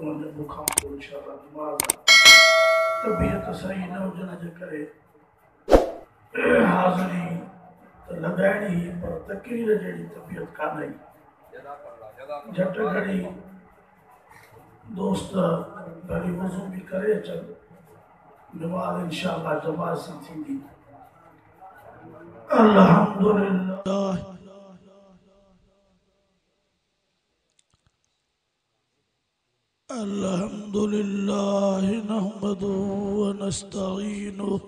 वञे बुखां पोइ इंशाअल्लाह नमाज़ तबियत सही न हुजण जे करे हाज़िरी त लॻाइणी पर तकरीर जहिड़ी तबियत कान्हे। झट घड़ी दोस्त घड़ी वज़ू बि करे अचनि, नमाज़ इंशाअल्लाह जमात सां थींदी। अल्हम्दुलिल्लाह अल्हम्दुलिल्लाह नहमदुहु व नस्तईनुहु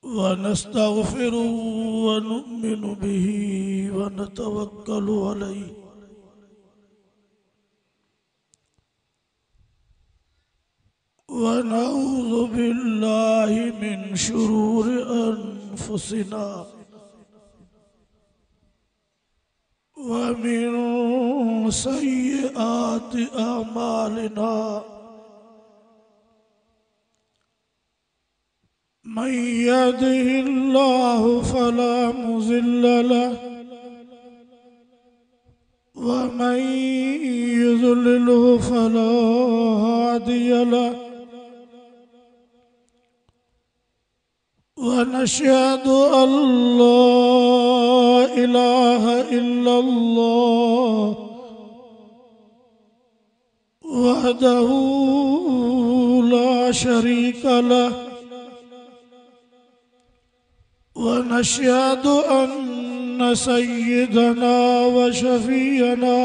व नस्तगफिरुहु व नु'मिनु बिही व नतवक्कलु अलैहि व नऊज़ु बिल्लाहि मिन शुरूरि अनफुसिना व मिन सय्यिआति अमालिना मन यहदिहिल्लाहु फला मुज़िल्ल लहु व मन युज़लिलहु फला हादिय लहु व नशहदु अल्ला इलाहा इल्लल्लाह वहदहु ला शरीक लहु व नशहदु अन्न सय्यदना व शफीअना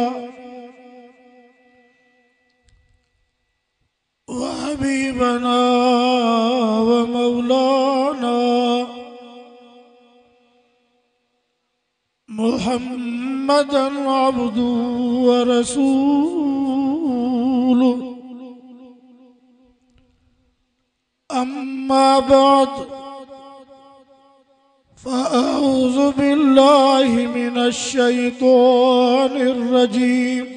व हबीबना व मौलाना मुहम्मदन अब्दुहु व रसूलुहु अम्मा बाद फ़अऊज़ु बिल्लाहि मिनश शैतानिर रजीम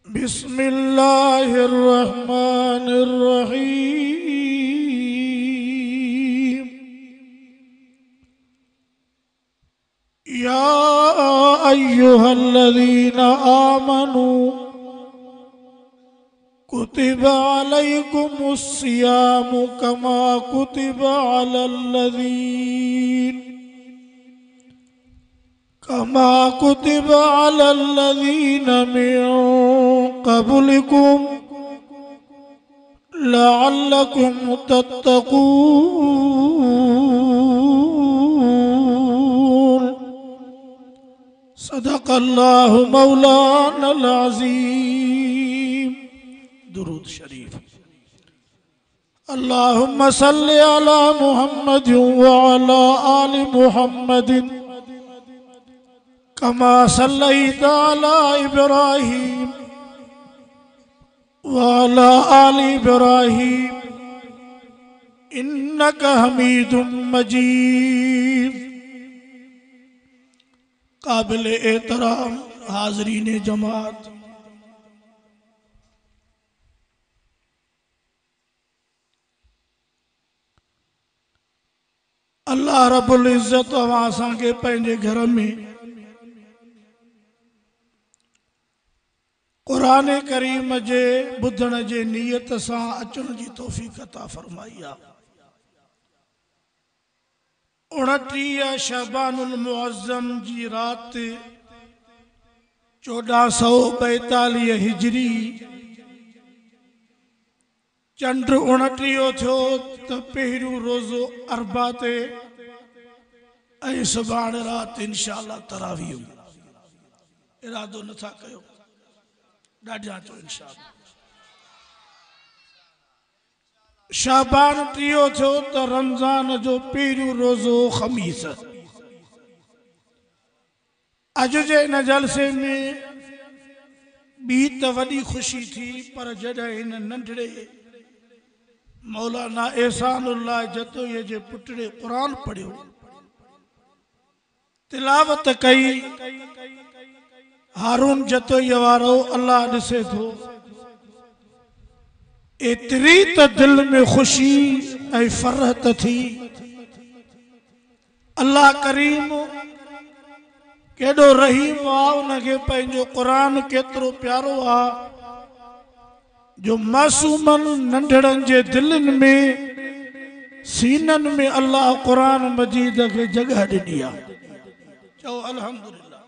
बिस्मिल्लाहिर रहमानिर रहीम या अय्युहल्लज़ीना आमनू कुतिबा अलैकुमुस्सियामु कमा कुतिबा अलल्लज़ीन मिन क़ब्लिकुम लअल्लकुम तत्तक़ून। सदक़ल्लाहु मौलानल अज़ीम। दुरूद शरीफ। अल्लाहुम्मा सल्लि अला मुहम्मद व अला आलि मुहम्मद कमा सल्लैता अला इब्राहीम व अला आलि इब्राहीम इन्नका हमीदुम मजीद। काबिल एहतराम हाज़रीन जमात, अल्लाह रब्बुल इज़्ज़त असां के पंहिंजे घर में कुरान करीम जे ॿुधण जे नियत सां अचण जी तौफ़ीक़ अता फरमाई आहे। 29 शबानुल मुअज़्ज़म जी राति 1442 हिजरी चंड 29 थियो त पहिरियों रोज़ो अरबा ते ऐं सुभाणे राति इंशाअल्लाह तरावीह। इरादो नथा कयो, ॾाढा चो इंशाअल्लाह। शाबान 30 थियो त रमज़ान जो पहिरियों रोज़ो ख़मीस। अॼु जे इन जलसे में ॿी त वॾी ख़ुशी थी, पर जॾहिं हिन नंढड़े मौलाना एहसानुल्लाह जतोई जे पुटड़े कुरान पढ़ियो, तिलावत कई, हारून जतोई वारो अल्लाह ॾिसे थो, एतरी त दिल में खुशी ऐं फरहत थी। अल्लाह करीम केॾो रहीम आ, उनखे पंहिंजो क़ुरान केतिरो प्यारो आ जो मासूमनि नंढड़नि जे दिलनि में सीननि में अल्लाह क़ुरान मजीद खे जगह ॾिनी आहे। चओ अल्हम्दुलिल्लाह।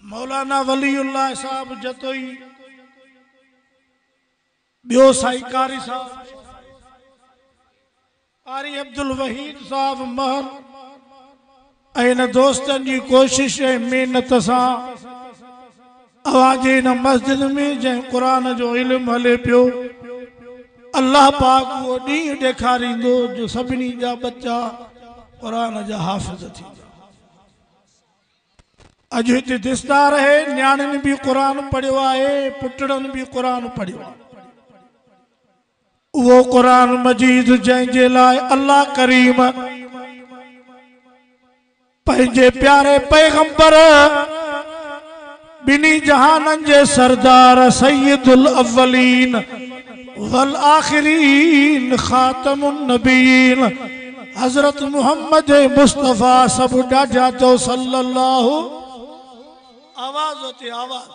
मौलाना वलीउल्लाह साहब जतोई, ॿियो साईं कारी साहब, कारी अब्दुल वहीद साहब महर ऐं इन दोस्तनि जी कोशिश ऐं महिनत सां अवाजे इन मस्जिद में जंहिं क़ुरान जो इल्मु हले पियो, अल्लाह पाक उहो ॾींहुं ॾेखारींदो जो सभिनी जा बच्चा क़ुरान जा हाफ़िज़ थींदा। अॼु हिते दिसदा रहे, न्याणियुनि बि क़ुरान पढ़ियो आहे, पुटड़नि बि क़ुरान पढ़ियो आहे। उहो क़ुरान मजीद जंहिंजे लाइ अल्लाह करीम पंहिंजे प्यारे पैगंबर बिनी जहाननि जे सरदार सैयदुल अव्वलीन वल आखिरीन खातमुन नबीन हजरत मोहम्मद मुस्तफ़ा सब ॾाढा तो सल्लल्लाहु आवाज़ होती आवाज़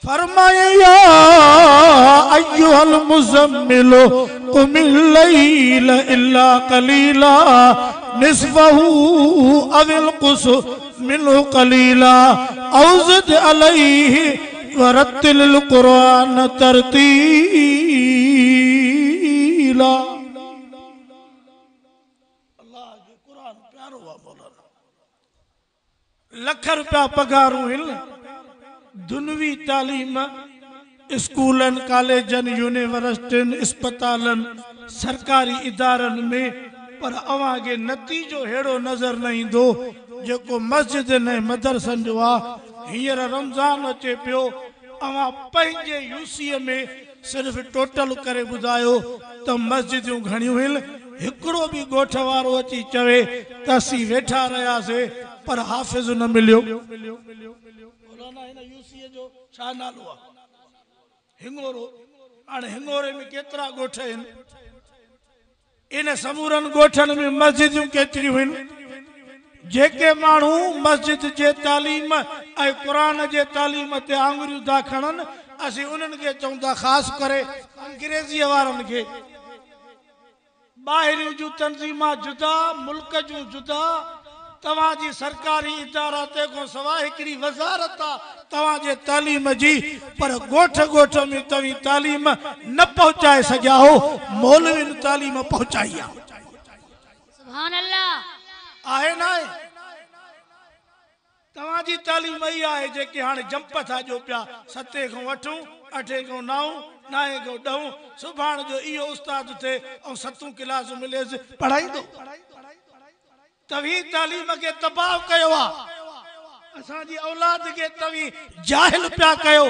फरमाए या अय्युहल मुज़म्मिल कुमिल लैल इल्ला कलीला निस्फहु अविल कुस मिन्हु कलीला औज़िद अलैहि वरत्तिल क़ुरान तरतीला। अल्लाह जो क़ुरान प्यारो आहे मौलाना। लख रुपया पगारूं हिन, दुनवी तालीम स्कूलन कॉलेजन यूनिवर्सिटियुनि अस्पतालन सरकारी इदारनि में, पर अवां खे नतीजो हेड़ो नज़र न ईंदो जेको मस्जिद ऐं मदरसनि जो आहे। हींअर रमज़ान अचे पियो, अवां पंहिंजे यूसीअ में सिर्फ़ टोटल करे ॿुधायो त मस्जिदूं घणियूं आहिनि। हिकिड़ो बि ॻोठ वारो अची चवे त असीं वेठा रहियासीं पर हाफ़िज़ न मिलियो। यूसीअ जो छा नालो आहे? हिंगोरो। हाणे हिंगोरे में केतिरा ॻोठ आहिनि? इन समूरनि ॻोठनि में मस्जिदूं केतिरियूं आहिनि? जेके माण्हू मस्जिद जे तालीम ऐं क़ुरान जे तालीम ते आङुरियूं था खणनि, असीं उन्हनि खे चऊं था, ख़ासि करे अंग्रेज़ीअ वारनि खे, ॿाहिरियूं जूं तंज़ीमां जुदा, मुल्क जूं जुदा, तव्हांजी सरकारी इदारा ते खां सवाइ हिकिड़ी वज़ारत आहे तव्हांजे तालीम जी, पर ॻोठ ॻोठ में तव्हीं तालीम न पहुचाए सघिया हो, मौलवियुनि तालीम पहुचाई आहे। सुभान अल्लाह। आहे न आहे? तव्हांजी तालीम ई आहे जेके हाणे जंप था ॾियो पिया, 7 खां 8, 8 खां 9, 9 खां 10, सुभाणे जो इहो उस्ताद थिए ऐं 7 क्लास मिलेसि पढ़ाईंदो। तव्हीं तालीम खे तबाह कयो आहे, असांजी औलाद खे तव्हीं जाहिल पिया कयो।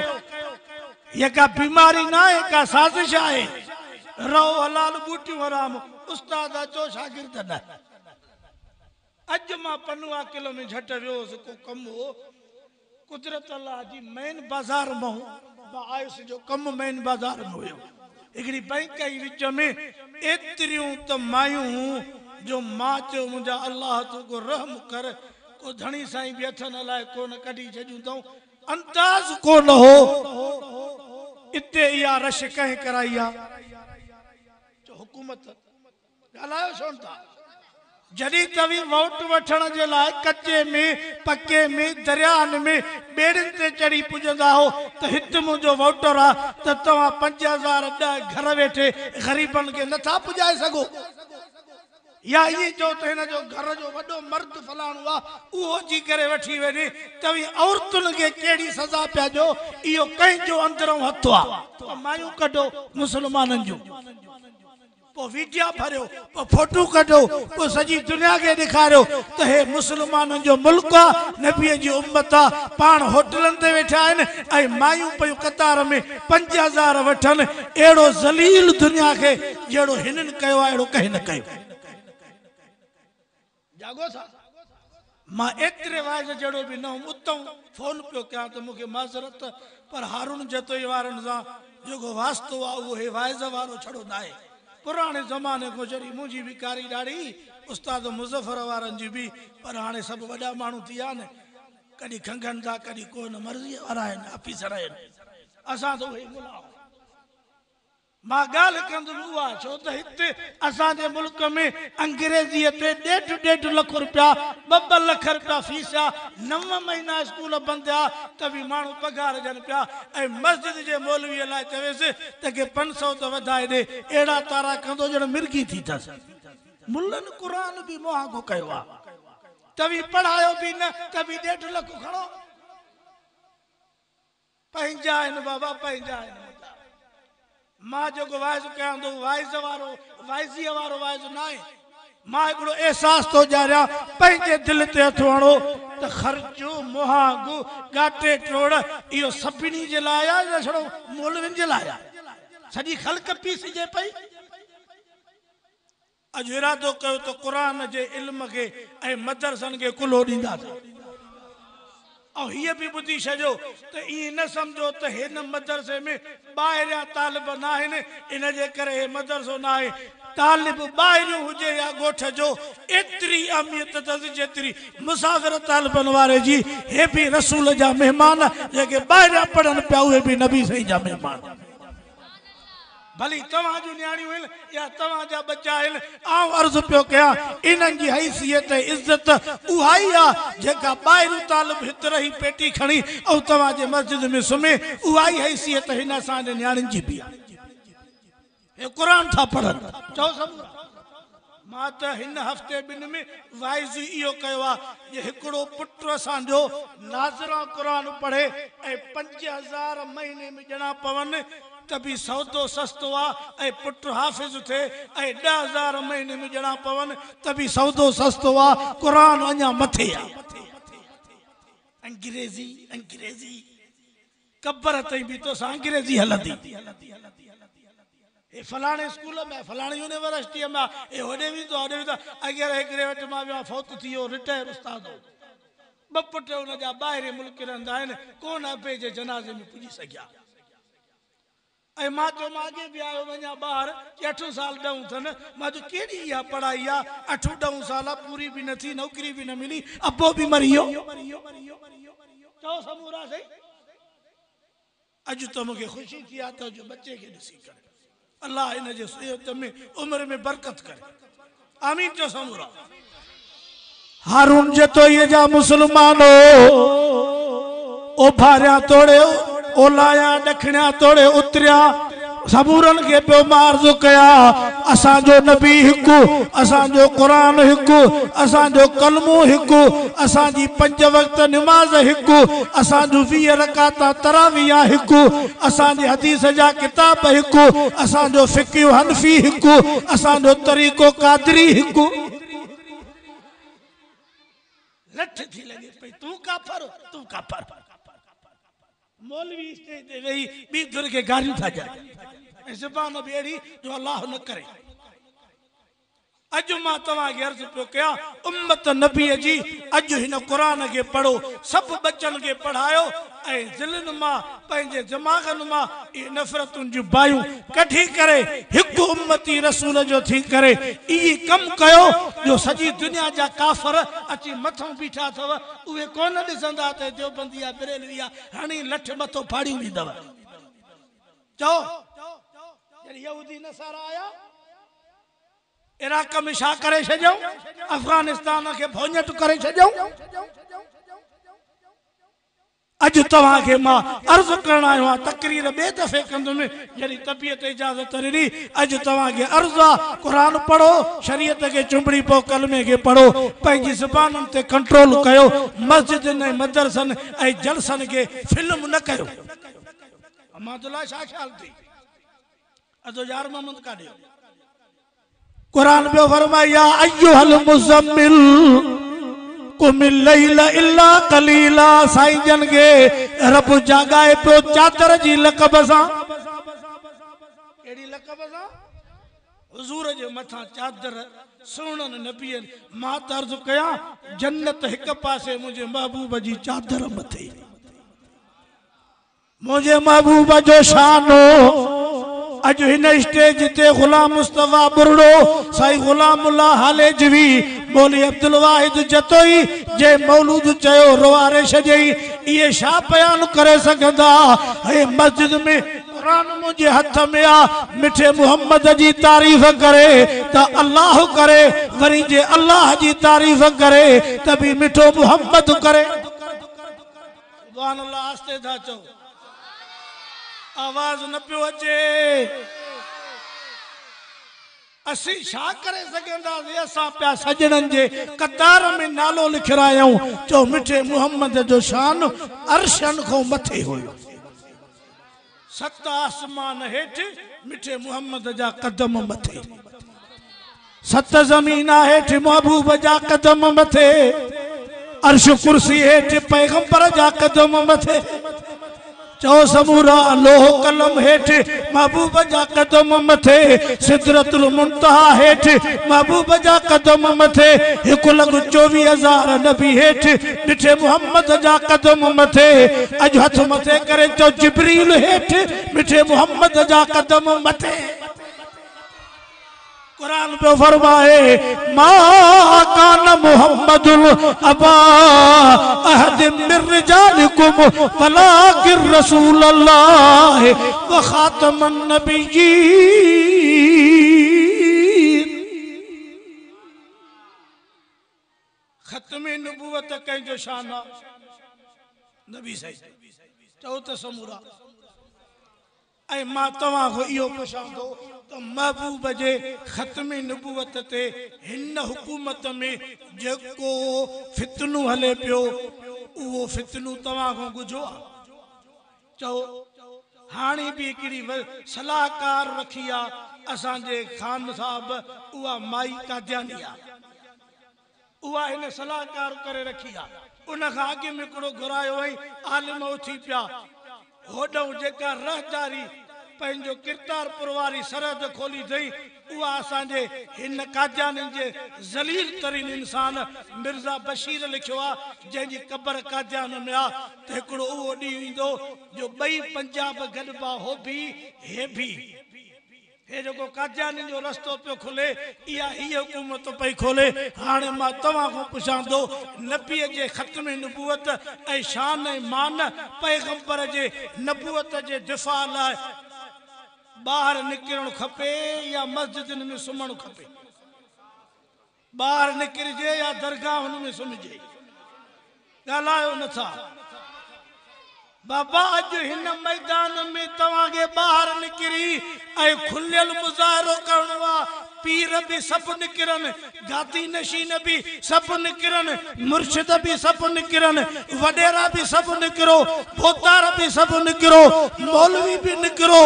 इहा का बीमारी न आहे, का साज़िश आहे। रहो हलाल बूटियूं हराम, उस्ताद अचो शागिर्द न। अॼु मां पनुआ किलो में झट वियोसि, को कमु हो, कुदरत अल्लाह जी मेन बाज़ार मां आयुसि, जो कमु मेन बाज़ार में हुयो। हिकिड़ी बैंक जी विच में एतिरियूं त मायूं जो मां चयो मुंहिंजा अल्लाह तूं को रहम कर, को धणी साईं बि हथ न लाइ कोन कढी छॾियूं अथऊं। अंदाज़ कोन हो इते इहा रश कंहिं कराई आहे। हुकूमत ॻाल्हायो छो था? जॾहिं तव्हीं वोट वठण जे लाइ कचे में, पके में, दरियाहनि में, ॿेड़ियुनि ते चढ़ी पुॼंदा हो त हिते मुंहिंजो वोटर आहे, त तव्हां 5000 घर वेठे ग़रीबनि खे नथा पुॼाए सघो? या इएं चओ त हिन जो घर जो वॾो मर्द फलाणो आहे, उहो अची करे वठी वञे, तव्हीं औरतुनि खे कहिड़ी सज़ा पिया ॾियो? इहो कंहिंजो अंदरों हथु आहे। मायूं कढो मुस्लमाननि जूं, पोइ वीडियो भरियो, पोइ फोटू कढो, पोइ सॼी दुनिया खे ॾेखारियो त हे मुस्लमाननि जो मुल्क आहे, नबीअ जी उम्मत आहे। पाण होटलनि ते वेठा आहिनि ऐं मायूं पयूं कतार में 5000 वठनि। अहिड़ो ज़लील दुनिया खे जहिड़ो हिननि कयो आहे, अहिड़ो कंहिं न कयो। जागो था। मां एतिरे वाइज जहिड़ो बि न हुउमि, उतां फोन पियो कयां त मूंखे माज़रत, पर हारून जतोई वारनि सां जेको वास्तो आहे उहो हे वाइज़ वारो छड़ो न आहे। पुराणे ज़माने को जॾहिं मुंहिंजी बि कारी ॾाढ़ी उस्ताद मुज़फ़र वारनि जी बि पर हाणे सभु वॾा माण्हू थी विया न कॾहिं खंघनि था कॾहिं को न मर्ज़ीअ वारा आहिनि ऑफिसर आहिनि असां त उहे मुला मां ॻाल्हि कंदुमि उहा छो त हिते असांजे मुल्क में अंग्रेज़ीअ ते 1.5 लख रुपया 2 लख रुपया फीस आहे 9 महीना स्कूल बंदि आहे त बि माण्हू पघार ॾियनि पिया ऐं मस्जिद जे मौलवीअ लाइ चवेसि त के 500 त वधाए ॾे अहिड़ा तारा कंदो ॼण मिर्गी थी अथसि मुल्लनि क़ुर बि मुहागो कयो आहे त बि पढ़ायो बि न त बि 1.5 लख खणो पंहिंजा आहिनि बाबा पंहिंजा आहिनि मां जेको वाइज़ कयां थो वाइज़ीअ वारो वाइज़ न आहे मां हिकिड़ो अहसास थो ॼाणियां पंहिंजे दिलि ते हथु हणो त ख़र्चो मुहागो गाटे टोड़ इहो सभिनी जे लाइ आहे या छड़ो मौलवियुनि जे लाइ आहे सॼी ख़ल्क़ पीसिजे पई अॼु इरादो कयो त क़ुर जे इल्म खे ऐं मदरसनि खे कुल्हो ॾींदासीं और ये भी बुद्धि छो तो ये न समझो तो हिन मदरसे में ॿाहिरियां तालिब न आहिनि इन जे करे हे मदरसो न आहे तालिब ॿाहिरियों हुजे या ॻोठ जो एतिरी अहमियत अथसि जेतिरी मुसाफ़िर तालिबनि वारे जी हे भी रसूल जा मेहमान जेके ॿाहिरियां पढ़नि पिया उहे भी नबी साईं जा मेहमान भली तव्हां जूं न्याणियूं आहिनि या तव्हां जा बच्चा आहिनि आउं अर्ज़ु पियो कयां इन्हनि जी हैसियत इज़त उहा ई आहे जेका ॿाहिरियों तालिब हिते रही पेटी खणी ऐं तव्हां जे मस्जिद में सुम्हे उहा ई हैसियत हिन असांजे न्याणियुनि जी बि आहे हे क़ुर था पढ़नि चओ सभु मां त हिन हफ़्ते ॿिनि में वाइज़ इहो कयो आहे जे हिकिड़ो पुटु असांजो नाज़रा क़ुर पढ़े ऐं 5000 महीने में ॼणा पवनि त बि सौदो सस्तो आहे ऐं पुटु हाफ़िज़ थिए ऐं 10,000 महीने में ॼणा पवनि त बि सौदो सस्तो आहे क़ुर अञा मथे आहे अंग्रेज़ी कब्र ताईं बि तोसां अंग्रेज़ी हलंदी हे फलाणे स्कूल में फलाणी यूनिवर्सिटीअ में हे होॾे बि तो होॾे बि तो अॻियां हिकिड़े वटि मां वियो फौत थी वियो रिटायर उस्ताद हो 2 पुट हुन जा ॿाहिरि मुल्क रहंदा आहिनि कोन अबे जे जनाज़े में पुॼी सघिया ऐं मां चयो मां अॻे बि आयो वञा ॿाहिरि 8 साल ॾऊं अथनि मां चयो कहिड़ी इहा पढ़ाई आहे 8-9 साल पूरी बि न थी नौकिरी बि न मिली अबो बि मरी वियो चओ समूरा सही अॼु त मूंखे ख़ुशी थी आहे त जो बच्चे खे ॾिसी करे अल्लाह इन जे सेहत में उम्र में बरकत करे आमीन चओ समूरा हारून जे तो ये जा मुसलमानो ओ भारिया तोड़े ओलाया ॾखिणिया तोड़े उतरिया सबूरन के पे मार्ज़ कया असांजो नबी हिकु असांजो कुरान हिकु असांजो कलमो हिकु असांजी 5 वक्त नमाज हिकु असांजो 20 रकात तराविया हिकु असांजे हदीस जा किताब हिकु असांजो फिक़्ह हनफी हिकु असांजो तरीक़ो कादरी हिकु लठ थी लगे पई तू काफर मौलवी स्टेज ते वेही बी धुर के गारियूं था ॾियनि ज़बान बि अहिड़ी जो अल्लाह न करे अॼु मां तव्हांखे अर्ज़ पियो कयां उम्मत नबीअ जी अॼु हिन क़ुर खे पढ़ो सभु बच्चनि खे पढ़ायो ऐं दिलनि मां पंहिंजे दिमाग़नि मां इहे नफ़रतुनि जूं बायूं कढी करे हिकु उम्मती रसूल जो थी करे इहे कमु कयो जो सॼी दुनिया जा काफ़र अची मथां बीठा अथव उहे कोन ॾिसंदा त देवबंदी आहे बरेलवी आहे हाणे लठ मथो फाड़ियूं ॾींदव चओ जॾहिं यहूदी नसारा आया इराक में छा करे छॾियऊं अफगानिस्तान के भोजट करे छॾियऊं अॼु तव्हांखे मां अर्ज़ करण आयो आहियां तकरीर ॿिए दफ़े कंदुमि जॾहिं तबियत इजाज़त ॾिनी अॼु तव्हांखे अर्ज़ आहे क़ुर पढ़ो शरीयत खे चुंबड़ी पोइ कलमे खे पढ़ो पंहिंजी ज़बाननि ते कंट्रोल कयो मस्जिदनि ऐं मदरसनि ऐं जलसनि खे फिल्म न कयो अहमदुल्ला छा ख़्याल थी अदो यार मोहम्मद काढियो कुरान में फरमाया अय्युहल मुज़म्मिल कुमिल लैला इल्ला कलीला साईं जन के रब जागाए पे चादर जी लकब सां केड़ी लकब सां हुजूर जे मथा चादर सुणन नबियन मां तर्ज कया जन्नत एक पासे मुझे महबूब जी चादर मथे मुझे महबूब जो शानो अज हिन स्टेज ते गुलाम मुस्तफा बुरड़ो साईं गुलामुल्लाह हालेजवी मौली अब्दुल वाहिद जतोई जे मौलूद चयो रोआरे छॾियई इहे छा बयान करे सघंदा हे मस्जिद में कुरान मुझे हथ में आ मिठे मुहम्मद जी तारीफ करे त अल्लाह करे वरी जे अल्लाह जी तारीफ करे त भी मिठो मुहम्मद करे सुभान अल्लाह आस्ते था चो आवाज न पियो अचे असी छा करे सघंदासीं असां पिया सजणनि जे कतार में नालो लिखरायूं चो मिठे मुहम्मद जो शान अर्शन खां मथे हुयो सत आसमान हेठ मिठे मुहम्मद जा कदम मथे सत ज़मीन हेठ महबूब जा कदम मथे अर्श कुर्सी हेठ पैगंबर जा कदम मथे चो समूरा लोह कलम हेठ महबूब जा कदम मथे सिदरतुल मुंतहा हेठ महबूब जा कदम मथे 1,24,000 नबी हेठ मिठे मुहम्मद जा कदम मथे अज हथ मथे करे चो जिब्रील हेठ मिठे मुहम्मद जा कदम मथे कुरान पे फरमाए मा कान मुहम्मदुल अबा अहद मिर रिजालिकुम वलाकिर रसूलल्लाह व खातमन नबिय्यीन खत्मे नबूवत कहीं जो शान नबी सही चओ त समूरा ऐ मां तव्हां को इहो पुछां थो त महबूब जे खत्मे नबूवत ते हिन हुकूमत में जेको फितनू हले पियो उहो फितनू तव्हां को गुझो चओ हाणे भी हिकिड़ी सलाहकार रखी आहे असांजे खान साहब उहा माई कादियानी आहे उहा हिन सलाहकार करे रखी आहे उन खां अॻु में हिकिड़ो घुरायो वई आलिम उथी पिया होॾऊं जेका रहदारी पंहिंजो किरतारपुर वारी सरहद खोली अथई उहा असांजे हिन कादियानी जे ज़लील तरीन इंसान मिर्ज़ा बशीर लिखियो आहे जंहिंजी क़बर कादियान में आहे त हिकिड़ो उहो ॾींहुं ईंदो जो ॿई पंजाब गॾिबा हो भी हे भी हे जेको कादियानी जो रस्तो पियो खुले इहा हीअ हुकूमत पई खोले हाणे मां तव्हां खां पुछां थो नबीअ जे ख़त्मे नबूवत ऐं शान ऐं मान पैगंबर जे नबूवत जे दिफ़ा लाइ ॿाहिरि निकिरणु खपे या मस्जिदनि में सुम्हणु खपे ॿाहिरि निकिरिजे या दरगाहुनि में सुम्हिजे ॻाल्हायो नथा बाबा अॼु हिन मैदान में तव्हांखे ॿाहिरि निकिरी ऐं खुलियल मुज़ाहिरो करणो आहे पीर भी सब निकिरन गाती नशीन भी सब निकिरन मुर्शिद भी सब निकिरन वडेरा भी सब निकिरो पोतार भी सब निकिरो मौलवी भी निकिरो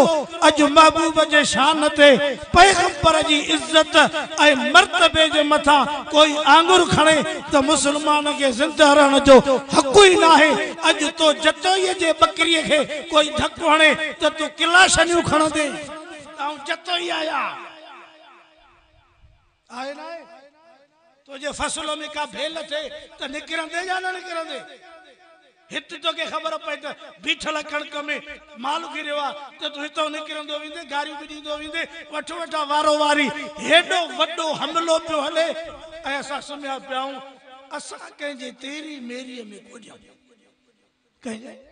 अज महबूब जे शान ते पैगंबर जी इज्जत ऐं मर्तबे जे मथा कोई आंगुर खणे त मुसलमान के जिंदा रहण जो हक ही ना है अज तो जतोई जे बकरी के कोई धक्को हणे त तू किलाशनियूं खणंदे ऐं जतोई आया आए ना तुझे फसलों में का भेल थे तो निकिरंदे या न निकिरंदे हित तो के खबर पई त बीठल कणक में माल गिरियो आ त तू हितो निकिरंदो विंदे गारियूं भी दींदो विंदे वठ वठा वारो वारी हेडो वडो हमलो पियो हले ऐं असां सुम्हिया पियाऊं असां कंहिंजे तेरी मेरी में कोॾियूं कंहिंजे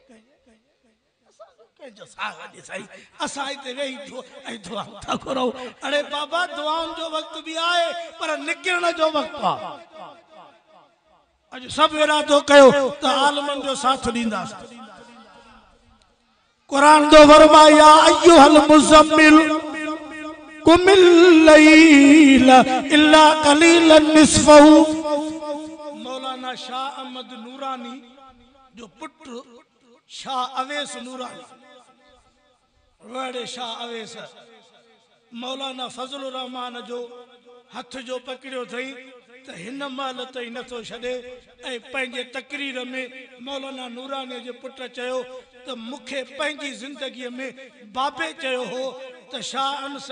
अरे बाबा दुआउनि जो वक्त भी आए पर निकिरण जो वक्त आहे अॼु सभु इरादो कयो त आलमनि जो साथ ॾींदासीं कुरान जो फरमाया अय्युहल मुज़म्मिल कुमिल लैल इल्ला कलीलन निस्फहु मौलाना शाह अहमद नूरानी जो पुत्र शाह अवेस नूरानी वड़े शाह अवेस मौलाना फजलुर रहमान जो हथ जो पकड़ियो थई त हिन महिल ताईं नथो छॾे ऐं पंहिंजे तकरीर में मौलाना नूरानी जे पुट चयो त मूंखे पंहिंजी ज़िंदगीअ में बाबे चयो हो त शाह अंस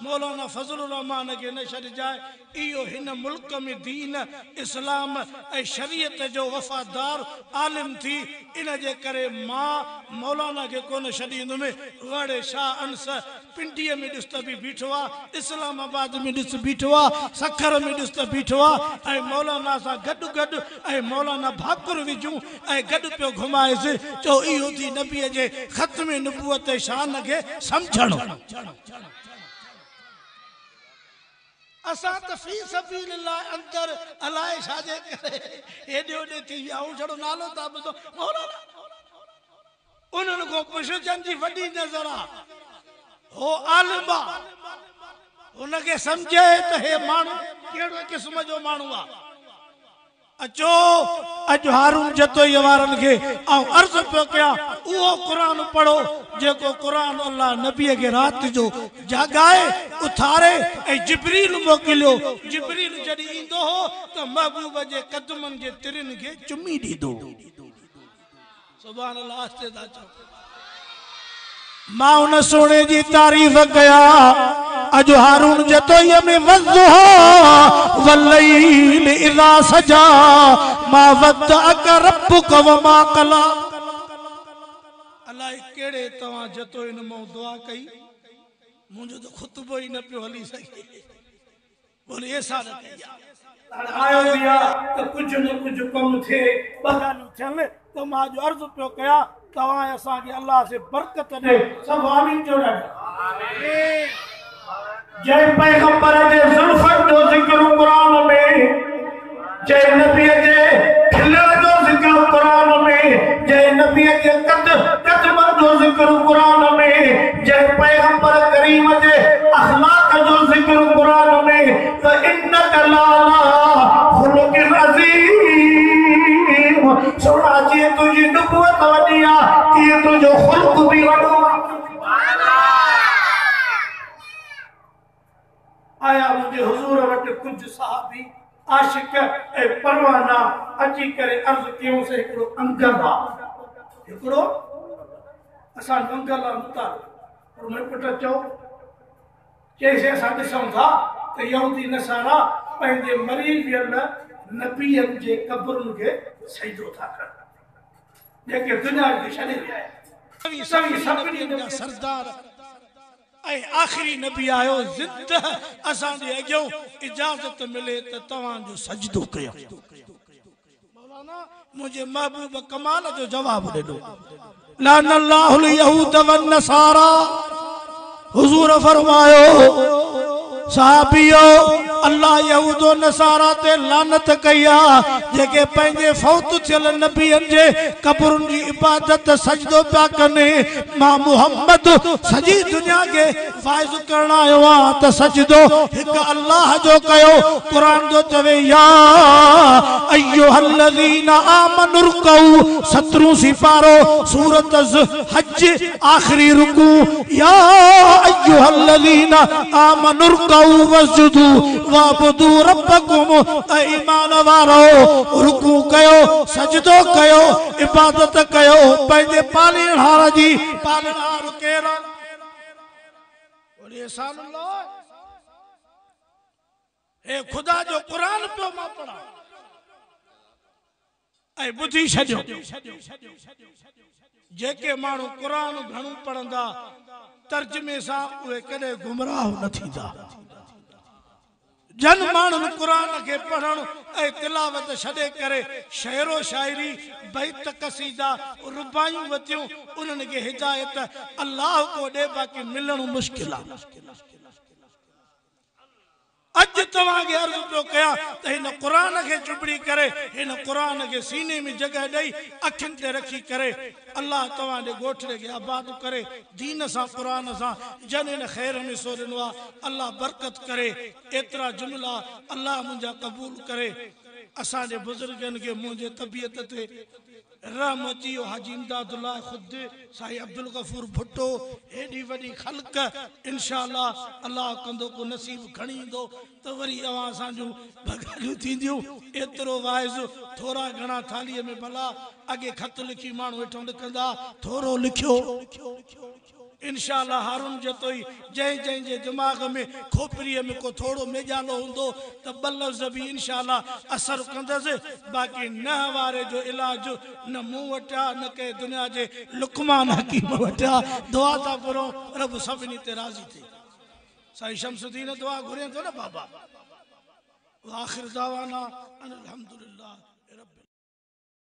मौलाना फजलुर रहमान के न छॾजाए इहो हिन मुल्क में दीन इस्लाम ऐं शरीयत जो वफ़ादार आलिम थी इन जे करे मां मौलाना खे कोन छॾींदुमि वड़े शाह अंस पिंडीअ में ॾिस त बि बीठो आहे इस्लामाबाद में ॾिस बीठो आहे सखर में ॾिस त बीठो आहे ऐं मौलाना सां गॾु गॾु ऐं मौलाना भाकुर विझूं ऐं गॾु पियो घुमाएसि चओ इहो थी नबीअ जे ख़त्म नबूअत शान खे सम्झणो असां त फी सबीलिल्लाह अंदर अलाए छाजे करे हेॾे होॾे थी विया ऐं छड़ो नालो था ॿुधो मौलाना उन्हनि खां पुछ जंहिंजी वॾी नज़र आहे हो आलिम आहे हुनखे सम्झे त हे माण्हू कहिड़े क़िस्म जो माण्हू आहे अचो अॼु हारून जतोई वारनि खे ऐं अर्ज़ पियो कयां उहो क़ुरान पढ़ो जेको क़ुरान अल्लाह नबीअ खे राति जो जाॻाए उथारे ऐं जिब्रील मोकिलियो जिब्रील जॾहिं ईंदो हो त महबूब जे क़दमनि जे तिरनि खे चुमी ॾींदो सुभान अल्लाह आस्ते था चओ मां उन सोने जी तारीफ़ कया अज हारून जतोई में वज़्ज़ुहा वल्लैल इज़ा सजा मा वद्दअक रब्बुक वमा क़ला अल्लाह केड़े तवा जतोई न मो दुआ कई मुझे तो खुतबो ही न पियो हली सके बोले ऐसा न कया आयो दिया तो कुछ न कुछ कम थे बगालू चले तो मां जो अर्ज पियो कया तवा असा के अल्लाह से बरकत दे सब आमीन जो आमीन जय पैगंबर दे जुल्फत जो जिक्र कुरान में जय नबी जे खिलण जो जिक्र कुरान में जय नबी जे कदम जो जिक्र कुरान में जय पैगंबर करीम जे अखलाक जो जिक्र कुरान में तो इन्नक लाला खुलुकिन अजीम सोना जी तुझी नबूवत वडी आ कि तुझो खुल्क भी वडो आया मुझे हुजूर वट कुछ सहाबी आशिक ए परवाना अची करे अर्ज कियो से एकड़ो अंगला एकड़ो असा अंगला मुता और मैं पुट चो कैसे असा दिसों था त यहूदी नसारा पंहिंजे मरी वियल नबियन जे कब्रन के सजदो था कर जेके दुनिया के छड़े विया सभी सभिनी सरदार ऐं आखिरी नबी आयो जिद असां जे अॻियों इजाज़त मिले त तव्हां जो सजदो कयो मौलाना मुझे महबूब कमाल जो जवाब ॾिनो लानल्लाहुल यहूद वन नसारा हुजूर फरमायो साहबियो अल्लाह यहूदो नसारा ते लानत कया जेके पंहिंजे फौत थियल नबियन जे कब्रन जी इबादत सजदो पिया कने मां मुहम्मद सजी दुनिया के फाइज करण आयो आ त सजदो हिक अल्लाह जो कयो कुरान जो चवे या अय्युहल्लज़ीना आमनु रुकऊ 17 सिपारो सूरत हज आखिरी रुकू या अय्युहल्लज़ीना आमनु रुकऊ वसजुदू वाबुदू रब्बकुम ईमान वारो रुकू कयो सजदो कयो इबादत कयो पंहिंजे पालणहार जी पालणहार केरा बोले साल्लल्लाहु ए खुदा जो कुरान पे मां पढ़ा ऐं बुधी छॾियो जेके माण्हू कुरान घणो पढ़ंदा तर्जुमे सां उहे कॾहिं गुमराह न थींदा जन माण्हुनि कुरान के पढ़ण ऐं तिलावत छॾे करे शेरो शायरी बैत कसीदा रुबायूं वतियूं उन्हनि खे हिदायत अल्लाह को ॾे बाक़ी मिलणु मुश्किल आहे अज तव्हां खे अर्ज़ पियो कया त हिन कुरान खे चुबड़ी करे हिन कुरान के सीने में जगह ॾेई अखियुनि ते रखी करे अल्लाह तव्हां जे ॻोठड़े खे आबाद करे दीन सां कुरान सां जन हिन ख़ैर में सोरनो आहे अल्लाह बरकत करे एतिरा जुमला अल्लाह मुंहिंजा क़बूल करे असांजे बुज़ुर्गनि खे मुंहिंजे तबियत ते रहम अची वियो हाजी इमदादुल्लाह खुद साईं अब्दुल गफूर भुट्टो हेॾी वॾी ख़ल्क इंशाअल्लाह अल्लाह कंदो को नसीब खणी ईंदो त वरी अवां सां जूं भॻाड़ियूं थींदियूं एतिरो वाइज़ थोरा घणा थालीअ में भला अॻे ख़त लिखी माण्हू हेठों लिखंदा थोरो लिखियो इंशाअल्लाह हारून जो ही जै जे दिमाग में खोपरी में को थोड़ो मेजालो होंदो तो ब लफ्ज़ भी इंशाअल्लाह असर कंदस। बाकी न वारे जो इलाज न मूं वटा न के दुनिया जे लुकमान हकीम वटा। दुआ था करो रब सभिनी ते राज़ी थे। साईं शमसुद्दीन दुआ घुरे तो न बाबा। आखिर दावाना अनिल हम्दुलिल्लाह।